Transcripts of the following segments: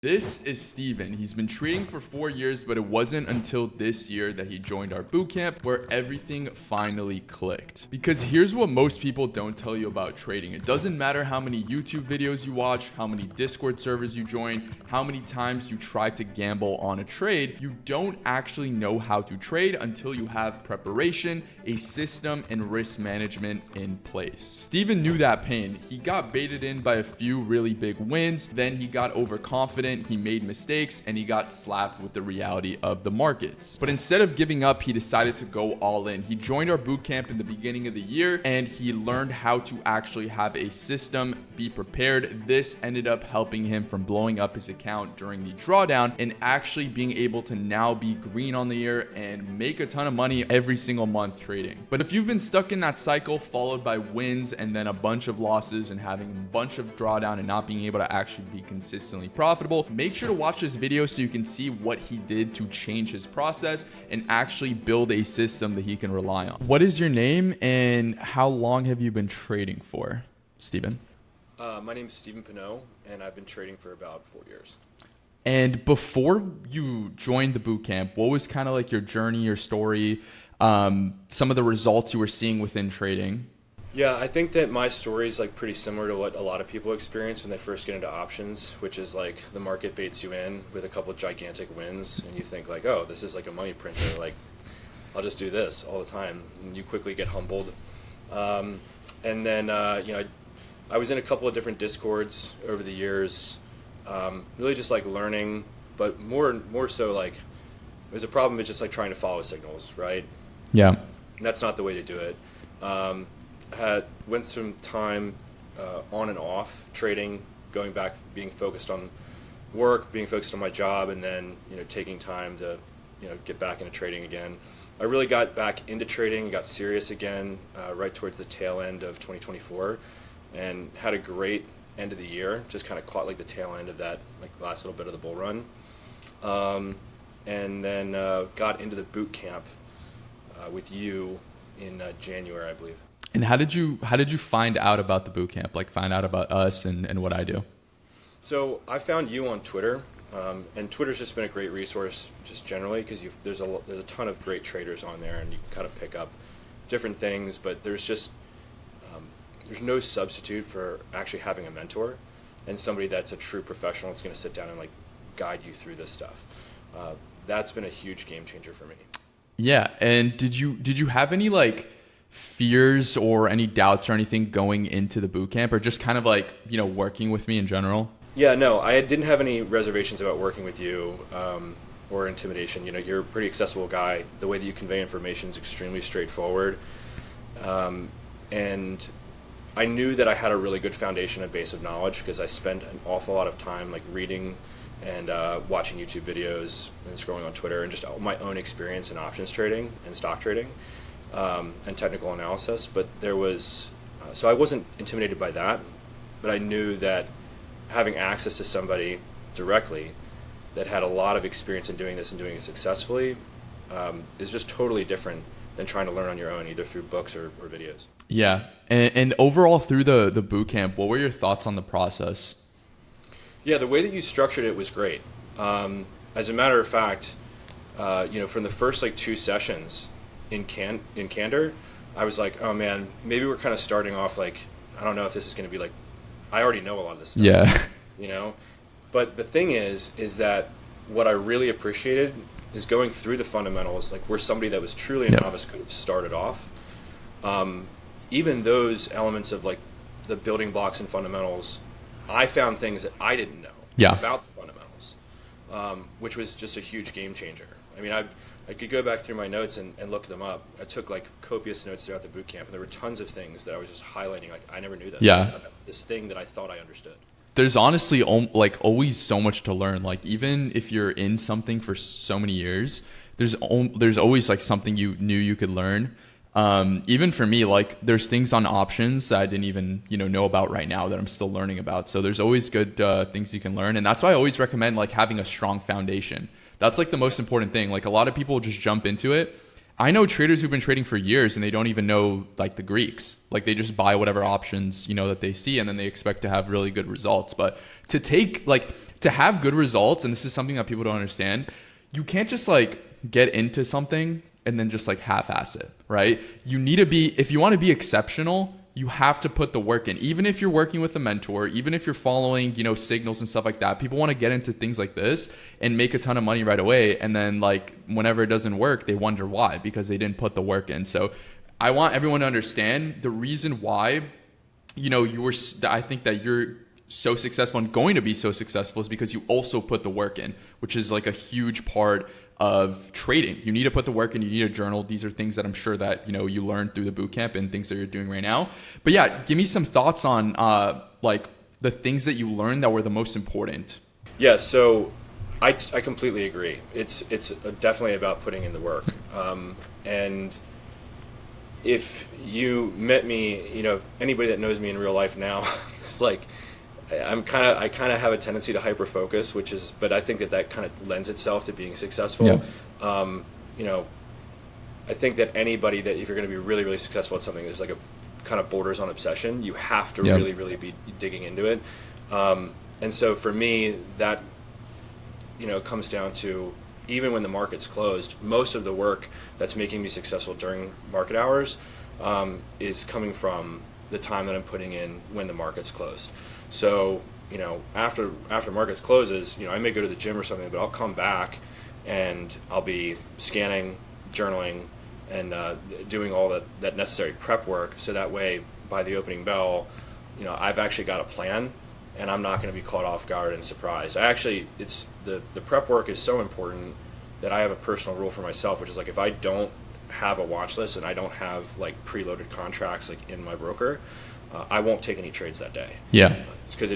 This is Steven. He's been trading for 4 years, but it wasn't until this year that he joined our bootcamp where everything finally clicked. Because here's what most people don't tell you about trading. It doesn't matter how many YouTube videos you watch, how many Discord servers you join, how many times you try to gamble on a trade, you don't actually know how to trade until you have preparation, a system, and risk management in place. Steven knew that pain. He got baited in by a few really big wins, then he got overconfident. He made mistakes and he got slapped with the reality of the markets. But instead of giving up, he decided to go all in. He joined our bootcamp in the beginning of the year and he learned how to actually have a system, be prepared. This ended up helping him from blowing up his account during the drawdown and actually being able to now be green on the year and make a ton of money every single month trading. But if you've been stuck in that cycle followed by wins and then a bunch of losses and having a bunch of drawdown and not being able to actually be consistently profitable, make sure to watch this video so you can see what he did to change his process and actually build a system that he can rely on. What is your name and how long have you been trading for, Steven? My name is Steven Pinot, and I've been trading for about 4 years. And before you joined the bootcamp, what was kind of like your journey, your story, some of the results you were seeing within trading? Yeah, I think that my story is like pretty similar to what a lot of people experience when they first get into options, which is like the market baits you in with a couple of gigantic wins and you think like, oh, this is like a money printer, like I'll just do this all the time, and you quickly get humbled. And then I was in a couple of different discords over the years, really just like learning, but more so like there's a problem with just like trying to follow signals, right? Yeah. And that's not the way to do it. Went some time on and off trading, going back, being focused on work, being focused on my job, and then taking time to get back into trading again. I really got back into trading, got serious again right towards the tail end of 2024, and had a great end of the year. Just kind of caught like the tail end of that like last little bit of the bull run, and then got into the boot camp with you in January, I believe. And how did you find out about the bootcamp? Like find out about us and what I do? So I found you on Twitter, and Twitter's just been a great resource just generally because there's a ton of great traders on there, and you can kind of pick up different things. But there's no substitute for actually having a mentor and somebody that's a true professional that's going to sit down and like guide you through this stuff. That's been a huge game changer for me. Yeah. And did you have any like fears or any doubts or anything going into the bootcamp, or just kind of like working with me in general? Yeah, no, I didn't have any reservations about working with you or intimidation. You're a pretty accessible guy. The way that you convey information is extremely straightforward, and I knew that I had a really good foundation and base of knowledge because I spent an awful lot of time like reading and watching YouTube videos and scrolling on Twitter and just my own experience in options trading and stock trading. And technical analysis, but there was, so I wasn't intimidated by that, but I knew that having access to somebody directly that had a lot of experience in doing this and doing it successfully is just totally different than trying to learn on your own, either through books or videos. Yeah, and overall through the bootcamp, what were your thoughts on the process? Yeah, the way that you structured it was great. As a matter of fact, from the first like 2 sessions, in candor, I was like, oh man, maybe we're kind of starting off like, I don't know if this is going to be like, I already know a lot of this stuff. Yeah. But the thing is that what I really appreciated is going through the fundamentals, like where somebody that was truly a novice could have started off. Even those elements of like the building blocks and fundamentals, I found things that I didn't know about the fundamentals, which was just a huge game changer. I mean, I could go back through my notes and look them up. I took like copious notes throughout the bootcamp, and there were tons of things that I was just highlighting. Like I never knew this. Yeah. This thing that I thought I understood. There's honestly like always so much to learn. Like even if you're in something for so many years, there's always like something you knew you could learn. Even for me, like there's things on options that I didn't even know about right now that I'm still learning about. So there's always good things you can learn, and that's why I always recommend like having a strong foundation. That's like the most important thing. Like a lot of people just jump into it I know traders who've been trading for years and they don't even know like the Greeks. Like they just buy whatever options, that they see, and then they expect to have really good results. But to have good results, and this is something that people don't understand, you can't just like get into something and then just like half-ass it, right? You need to be, if you want to be exceptional, you have to put the work in. Even if you're working with a mentor, even if you're following, signals and stuff like that, people want to get into things like this and make a ton of money right away. And then like whenever it doesn't work, they wonder why, because they didn't put the work in. So I want everyone to understand the reason why, I think that you're so successful and going to be so successful is because you also put the work in, which is like a huge part of trading. You need to put the work in, you need a journal. These are things that I'm sure that, you learned through the bootcamp and things that you're doing right now. But yeah, give me some thoughts on like the things that you learned that were the most important. Yeah, so I completely agree. It's definitely about putting in the work. And if you met me, anybody that knows me in real life now, it's like, I kind of have a tendency to hyper focus, but I think that kind of lends itself to being successful. Yeah. I think that anybody that if you're going to be really, really successful at something, there's like a kind of borders on obsession. You have to really, really be digging into it. And so for me, that, comes down to even when the market's closed, most of the work that's making me successful during market hours is coming from the time that I'm putting in when the market's closed. So, after markets closes, I may go to the gym or something, but I'll come back and I'll be scanning, journaling, and doing all that necessary prep work. So that way, by the opening bell, I've actually got a plan, and I'm not going to be caught off guard and surprised. It's the prep work is so important that I have a personal rule for myself, which is like if I don't have a watch list and I don't have like preloaded contracts like in my broker, I won't take any trades that day. Yeah. It's because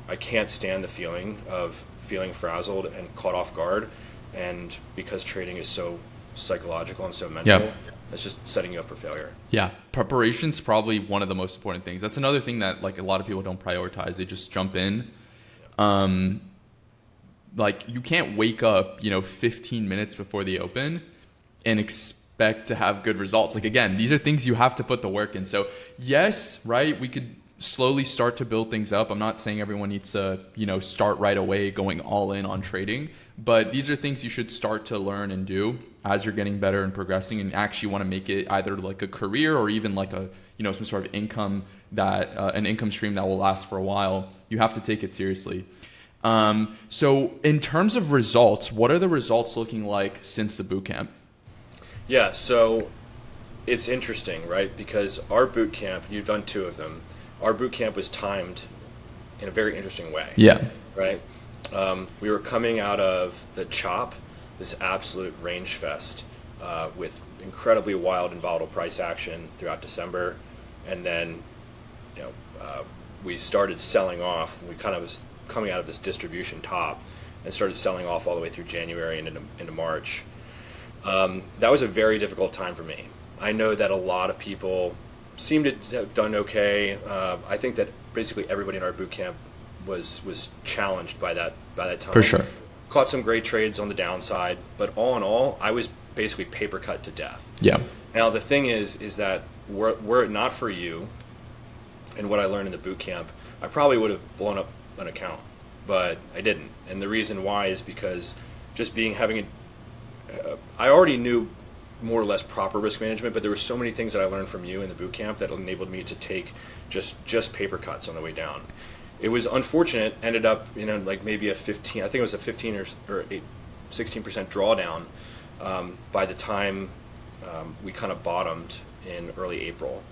I can't stand the feeling of feeling frazzled and caught off guard, and because trading is so psychological and so mental, it's just setting you up for failure. Yeah, preparation's probably one of the most important things. That's another thing that like a lot of people don't prioritize. They just jump in. Like you can't wake up, 15 minutes before the open and expect to have good results. Like again, these are things you have to put the work in. So yes, right, we could slowly start to build things up. I'm not saying everyone needs to, start right away going all in on trading, but these are things you should start to learn and do as you're getting better and progressing, and actually want to make it either like a career or even like a, some sort of income that an income stream that will last for a while. You have to take it seriously. So in terms of results, what are the results looking like since the bootcamp? Yeah, so it's interesting, right? Because our boot camp, you've done 2 of them. Our boot camp was timed in a very interesting way. Yeah. Right? We were coming out of the chop, this absolute range fest with incredibly wild and volatile price action throughout December. And then, we started selling off. We kind of was coming out of this distribution top and started selling off all the way through January and into March. That was a very difficult time for me. I know that a lot of people seem to have done okay. I think that basically everybody in our boot camp was challenged by that time. For sure. Caught some great trades on the downside, but all in all, I was basically paper cut to death. Yeah. Now the thing is that were it not for you and what I learned in the boot camp, I probably would have blown up an account, but I didn't. And the reason why is because just I already knew more or less proper risk management, but there were so many things that I learned from you in the boot camp that enabled me to take just paper cuts on the way down. It was unfortunate, ended up, like maybe a 15, I think it was a 15 or 16% drawdown by the time we kind of bottomed in early April.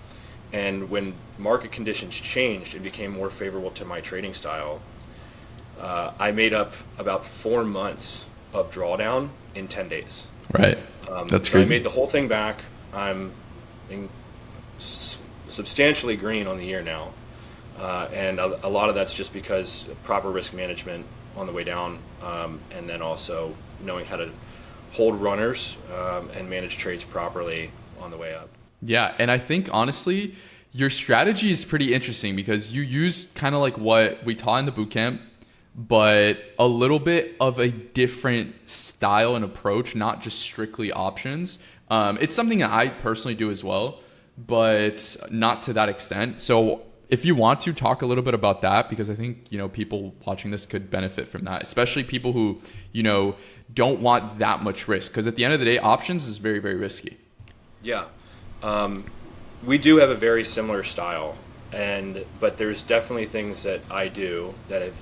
And when market conditions changed and became more favorable to my trading style, I made up about 4 months of drawdown in 10 days. Right. That's so crazy. I made the whole thing back. I'm substantially green on the year now. And a lot of that's just because of proper risk management on the way down, and then also knowing how to hold runners and manage trades properly on the way up. Yeah, and I think honestly, your strategy is pretty interesting because you use kind of like what we taught in the bootcamp, but a little bit of a different style and approach, not just strictly options. It's something that I personally do as well, but not to that extent. So if you want to talk a little bit about that, because I think, people watching this could benefit from that, especially people who, don't want that much risk. Because at the end of the day, options is very, very risky. Yeah. We do have a very similar style, but there's definitely things that I do that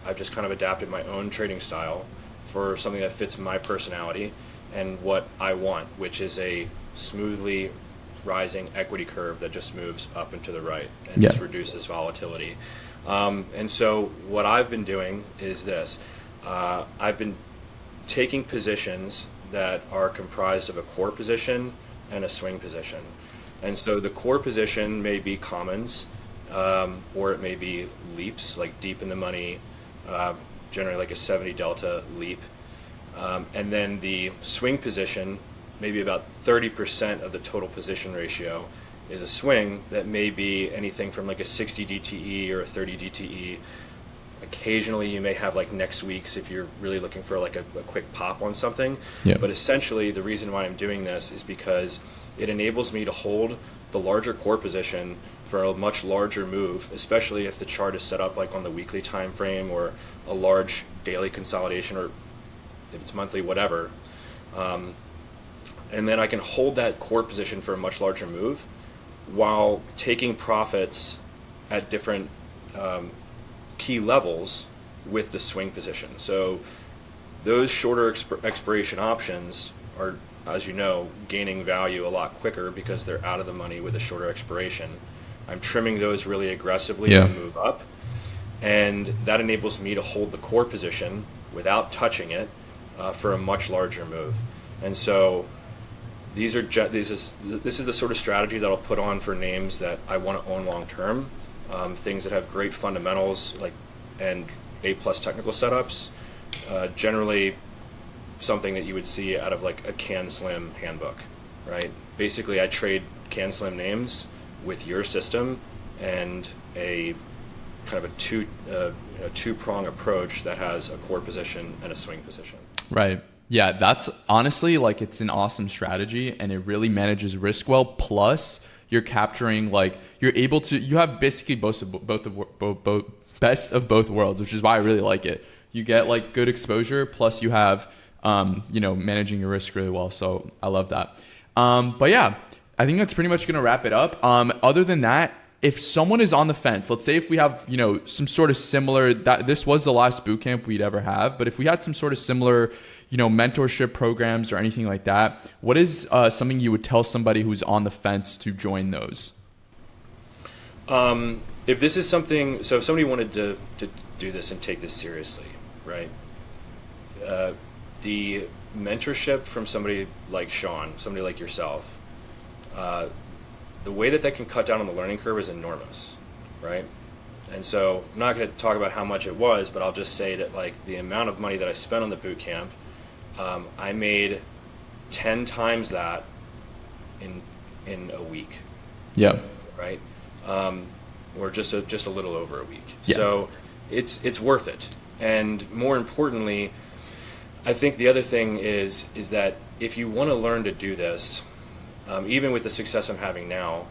I've just kind of adapted my own trading style for something that fits my personality and what I want, which is a smoothly rising equity curve that just moves up and to the right and just reduces volatility. And so what I've been doing is this. I've been taking positions that are comprised of a core position and a swing position. And so the core position may be commons, or it may be leaps, like deep in the money, generally like a 70 delta leap. And then the swing position, maybe about 30% of the total position ratio, is a swing that may be anything from like a 60 DTE or a 30 DTE. Occasionally you may have like next week's if you're really looking for like a quick pop on something. Yeah. But essentially the reason why I'm doing this is because it enables me to hold the larger core position for a much larger move, especially if the chart is set up like on the weekly time frame or a large daily consolidation, or if it's monthly, whatever. And then I can hold that core position for a much larger move while taking profits at different key levels with the swing position. So those shorter expiration options are, as you know, gaining value a lot quicker because they're out of the money with a shorter expiration. I'm trimming those really aggressively to move up, and that enables me to hold the core position without touching it for a much larger move. And so this is the sort of strategy that I'll put on for names that I want to own long term, things that have great fundamentals and A+ technical setups, generally something that you would see out of like a CanSlim handbook, right? Basically, I trade CanSlim names with your system and a kind of a two-prong approach that has a core position and a swing position. Right. Yeah, that's honestly it's an awesome strategy, and it really manages risk well. Plus, you're capturing you have basically both best of both worlds, which is why I really like it. You get good exposure, plus you have managing your risk really well. So I love that. But yeah, I think that's pretty much gonna wrap it up. Other than that, if someone is on the fence, let's say if we have some sort of similar, that this was the last bootcamp we'd ever have, but if we had some sort of similar mentorship programs or anything like that, what is something you would tell somebody who's on the fence to join those? If this is something, so if somebody wanted to do this and take this seriously, right? The mentorship from somebody like Sean, somebody like yourself, the way that can cut down on the learning curve is enormous, right? And so I'm not going to talk about how much it was, but I'll just say that the amount of money that I spent on the boot camp, I made 10 times that in a week. Yeah. Right. Or just a little over a week. Yeah. So it's worth it. And more importantly, I think the other thing is that if you want to learn to do this, even with the success I'm having now,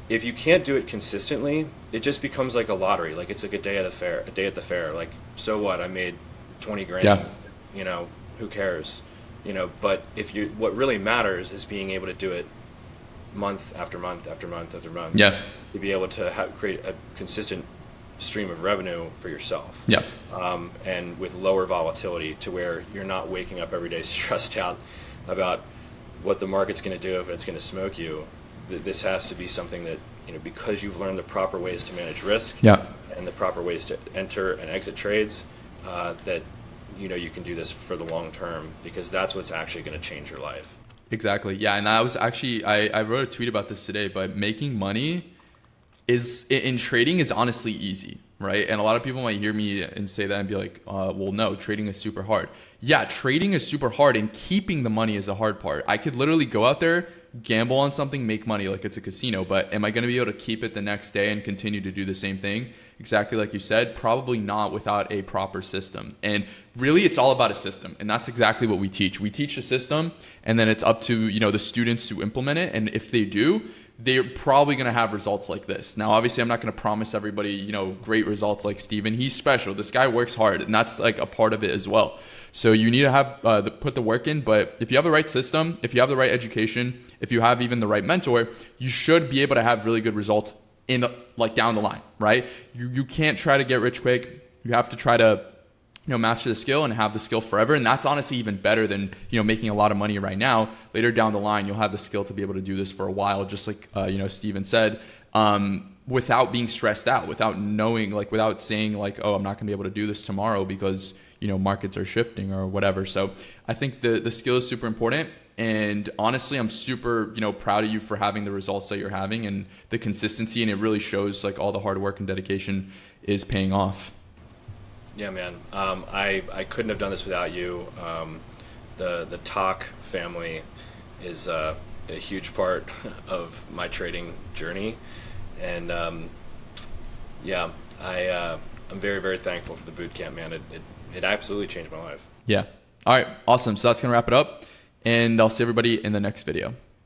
if you can't do it consistently, it just becomes like a lottery. It's like a day at the fair. So what? I made 20 grand. Yeah. Who cares? But what really matters is being able to do it month after month after month after month. Yeah. To be able to create a consistent stream of revenue for yourself. Yeah. And with lower volatility, to where you're not waking up every day stressed out about what the market's going to do, if it's going to smoke you. This has to be something that, because you've learned the proper ways to manage risk. Yeah. And the proper ways to enter and exit trades, that you can do this for the long term, because that's what's actually going to change your life. Exactly. Yeah. And I was actually, I wrote a tweet about this today, but making money in trading is honestly easy, right? And a lot of people might hear me and say that and be like, well, no, trading is super hard. Yeah, trading is super hard, and keeping the money is the hard part. I could literally go out there, gamble on something, make money like it's a casino, but am I going to be able to keep it the next day and continue to do the same thing? Exactly like you said, probably not without a proper system. And really it's all about a system. And that's exactly what we teach. We teach a system, and then it's up to, the students to implement it. And if they do, they're probably going to have results like this. Now, obviously, I'm not going to promise everybody, great results like Steven. He's special. This guy works hard, and that's like a part of it as well. So you need to have put the work in. But if you have the right system, if you have the right education, if you have even the right mentor, you should be able to have really good results in down the line, right? You can't try to get rich quick. You have to try to master the skill and have the skill forever. And that's honestly even better than, making a lot of money right now. Later down the line, you'll have the skill to be able to do this for a while, just like, Steven said, without being stressed out, without knowing, without saying oh, I'm not gonna be able to do this tomorrow because, markets are shifting or whatever. So I think the skill is super important. And honestly, I'm super, proud of you for having the results that you're having and the consistency. And it really shows all the hard work and dedication is paying off. Yeah, man. I couldn't have done this without you. The Talk family is a huge part of my trading journey, and I'm very, very thankful for the boot camp, man. It absolutely changed my life. Yeah. All right. Awesome. So that's gonna wrap it up, and I'll see everybody in the next video.